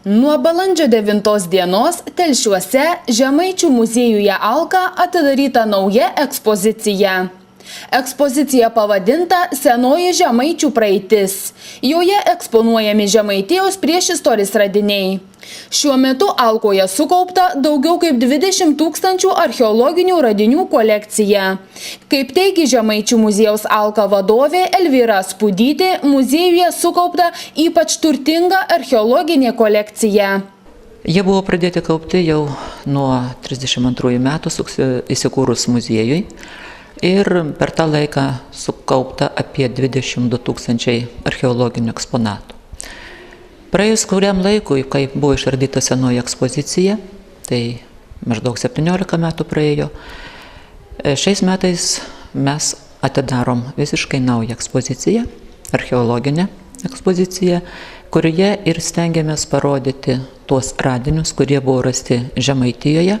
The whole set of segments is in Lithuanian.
Nuo balandžio 9 dienos Telšiuose Žemaičių muziejuje Alka atidaryta nauja ekspozicija. Ekspozicija pavadinta Senoji Žemaičių praeitis. Joje eksponuojami Žemaitijos priešistorės radiniai. Šiuo metu Alkoje sukaupta daugiau kaip 20 000 archeologinių radinių kolekcija. Kaip teigi Žemaičių muziejaus Alka vadovė Elvyra Spudytė, muziejuje sukaupta ypač turtinga archeologinė kolekcija. Jie buvo pradėti kaupti jau nuo 32 metų įsikūrus muziejui. Ir per tą laiką sukaupta apie 22 000 archeologinių eksponatų. Praėjus kuriam laikui, kai buvo išardyta senoji ekspozicija, tai maždaug 17 metų praėjo, šiais metais mes atidarom visiškai naują ekspoziciją, archeologinę ekspoziciją, kurioje ir stengiamės parodyti tuos radinius, kurie buvo rasti Žemaitijoje,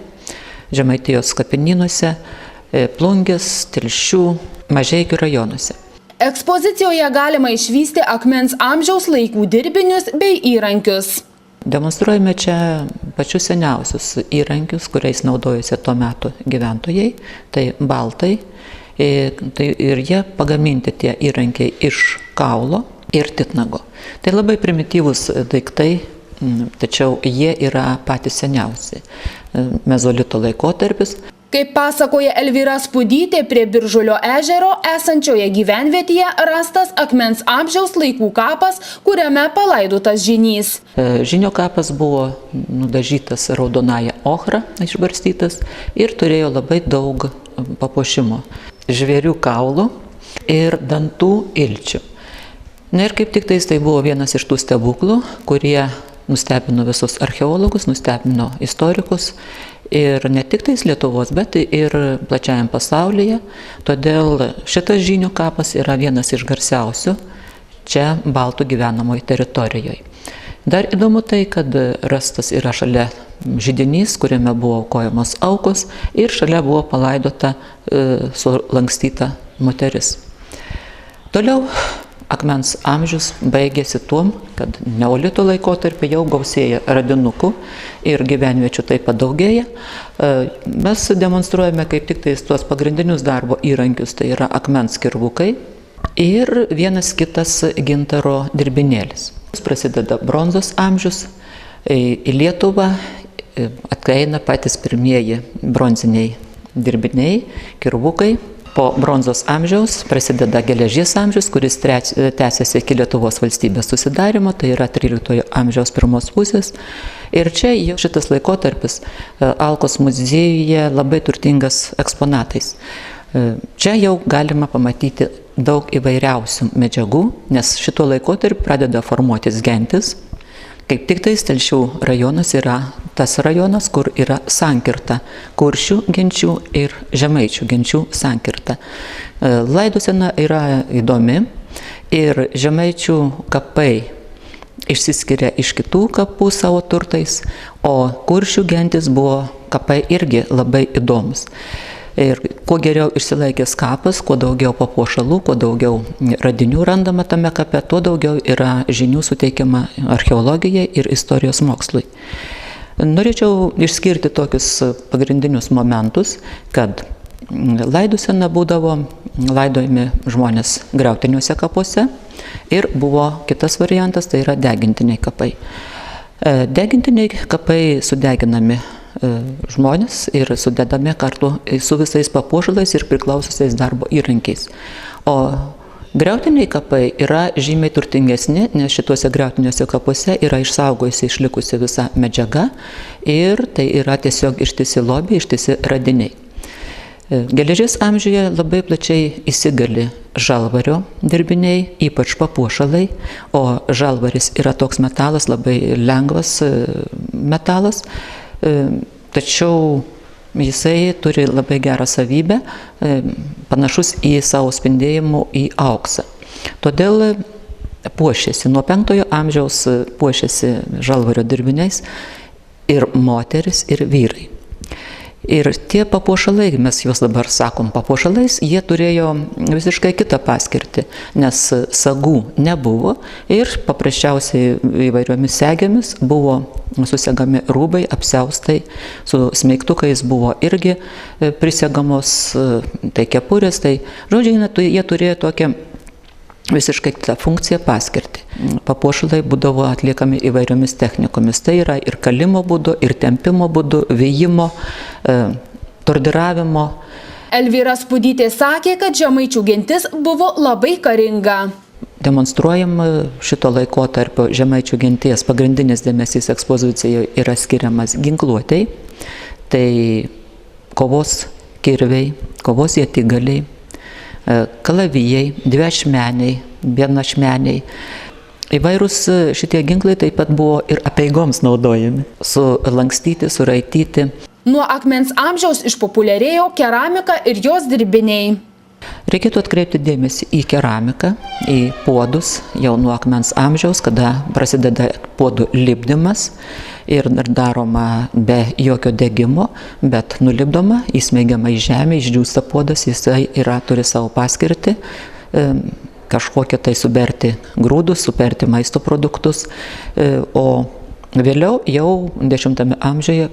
Žemaitijos kapinynuose, Plungės, Telšių, Mažeikių rajonuose. Ekspozicijoje galima išvysti akmens amžiaus laikų dirbinius bei įrankius. Demonstruojame čia pačius seniausius įrankius, kuriais naudojosi tuo metu gyventojai, tai baltai. Ir jie pagaminti tie įrankiai iš kaulo ir titnago. Tai labai primityvūs daiktai, tačiau jie yra patys seniausi. Mezolito laikotarpis. Kaip pasakoja Elvyra Spudytė, prie Biržulio ežero esančioje gyvenvietėje rastas akmens amžiaus laikų kapas, kuriame palaidotas žynys. Žynio kapas buvo nudažytas raudonąja ochra, išbarstytas ir turėjo labai daug papuošimo. Žvėrių kaulų ir dantų ilčių. Na ir kaip tik tai buvo vienas iš tų stebuklų, kurie nustebino visus archeologus, nustebino istorikus. Ir ne tik tais Lietuvos, bet ir plačiajam pasaulyje. Todėl šitas žynių kapas yra vienas iš garsiausių čia baltų gyvenamoje teritorijoje. Dar įdomu tai, kad rastas yra šalia židinys, kuriame buvo aukojamos aukos ir šalia buvo palaidota sulankstyta moteris. Toliau akmens amžius baigėsi tuom, kad neolito laikotarpį jau gausėja radinukų ir gyvenviečių taip pat daugėja. Mes demonstruojame kaip tik tuos pagrindinius darbo įrankius, tai yra akmens kirvukai ir vienas kitas gintaro dirbinėlis. Prasideda bronzos amžius, į Lietuvą ateina patys pirmieji bronziniai dirbiniai, kirvukai. Po bronzos amžiaus prasideda geležies amžius, kuris tęsiasi iki Lietuvos valstybės susidarimo, tai yra 13 amžiaus pirmos pusės. Ir čia šitas laikotarpis Alkos muziejuje labai turtingas eksponatais. Čia jau galima pamatyti daug įvairiausių medžiagų, nes šituo laikotarpiu pradeda formuotis gentis. Kaip tik Telšių rajonas yra tas rajonas, kur yra sankirta kuršių genčių ir žemaičių genčių sankirta. Laidosena yra įdomi ir žemaičių kapai išsiskiria iš kitų kapų savo turtais, o kuršių gentis buvo kapai irgi labai įdomus. Ir kuo geriau išsilaikęs kapas, kuo daugiau papuošalų, kuo daugiau radinių randama tame kape, tuo daugiau yra žinių suteikiama archeologijai ir istorijos mokslui. Norėčiau išskirti tokius pagrindinius momentus, kad laidosena būdavo laidojami žmonės griautiniuose kapuose ir buvo kitas variantas, tai yra degintiniai kapai. Degintiniai kapai sudeginami žmonės ir sudedami kartu su visais papuošalais ir priklausiusiais darbo įrankiais. O griautiniai kapai yra žymiai turtingesni, nes šituose griautiniuose kapuose yra išlikusi visa medžiaga ir tai yra tiesiog ištisi lobiai, ištisi radiniai. Geležies amžiuje labai plačiai įsigali žalvario dirbiniai, ypač papuošalai, o žalvaris yra toks metalas, labai lengvas metalas, tačiau jisai turi labai gerą savybę, panašus į savo spindėjimu į auksą. Todėl puošėsi, nuo 5 amžiaus puošėsi žalvario dirbiniais ir moteris, ir vyrai. Ir tie papuošalai, mes juos dabar sakom papuošalais, jie turėjo visiškai kitą paskirtį, nes sagų nebuvo ir paprasčiausiai įvairiomis segėmis buvo susegami rūbai, apsiaustai, su smeigtukais buvo irgi prisegamos, tai kepurės, tai žodžiai, jie turėjo tokią visiškai kitą funkciją paskirti. Papuošalai būdavo atliekami įvairiomis technikomis. Tai yra ir kalimo būdu, ir tempimo būdu, vijimo, tordiravimo. Elvyra Spudytė sakė, kad žemaičių gentis buvo labai karinga. Demonstruojam šito laikotarpio žemaičių genties pagrindinis dėmesys ekspozicijoje yra skiriamas ginkluotei. Tai kovos kirviai, kovos ietigaliai, kalavijai, dviašmeniai, vienašmeniai. Įvairūs šitie ginklai taip pat buvo ir apeigoms naudojami, sulankstyti, suraityti. Nuo akmens amžiaus išpopuliarėjo keramika ir jos dirbiniai. Reikėtų atkreipti dėmesį į keramiką, į puodus jau nuo akmens amžiaus, kada prasideda puodų lipdymas ir daroma be jokio degimo, bet nulipdoma, įsmeigiama į žemę, išdžiūsta puodas, jisai turi savo paskirtį, kažkokią tai suberti grūdus, suberti maisto produktus, o vėliau jau 10 amžiuje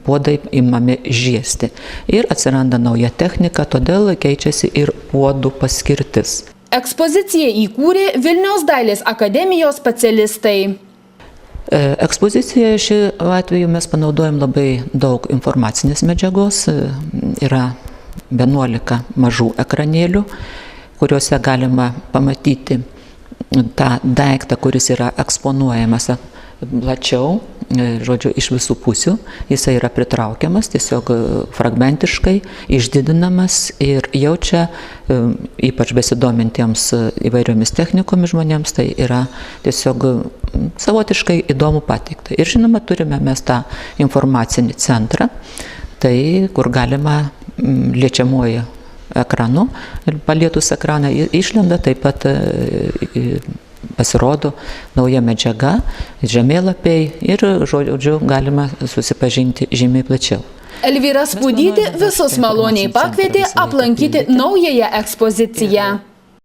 puodai imami žiesti ir atsiranda nauja technika, todėl keičiasi ir puodų paskirtis. Ekspoziciją įkūrė Vilniaus dailės akademijos specialistai. Ekspozicijoje šiuo atveju mes panaudojam labai daug informacinės medžiagos, yra 11 mažų ekranėlių, kuriuose galima pamatyti tą daiktą, kuris yra eksponuojamas plačiau, žodžiu, iš visų pusių. Jisai yra pritraukiamas, tiesiog fragmentiškai, išdidinamas ir jau čia, ypač besidomintiems įvairiomis technikomis žmonėms, tai yra tiesiog savotiškai įdomu pateikta. Ir žinoma, turime mes tą informacinį centrą, tai kur galima liečiamuoju ekranu, ir palietus ekraną išlenda taip pat pasirodo nauja medžiaga, žemėlapiai ir, žodžiu, galima susipažinti žymiai plačiau. Elvyra Spudytė visus maloniai pakvietė aplankyti naująją ekspoziciją.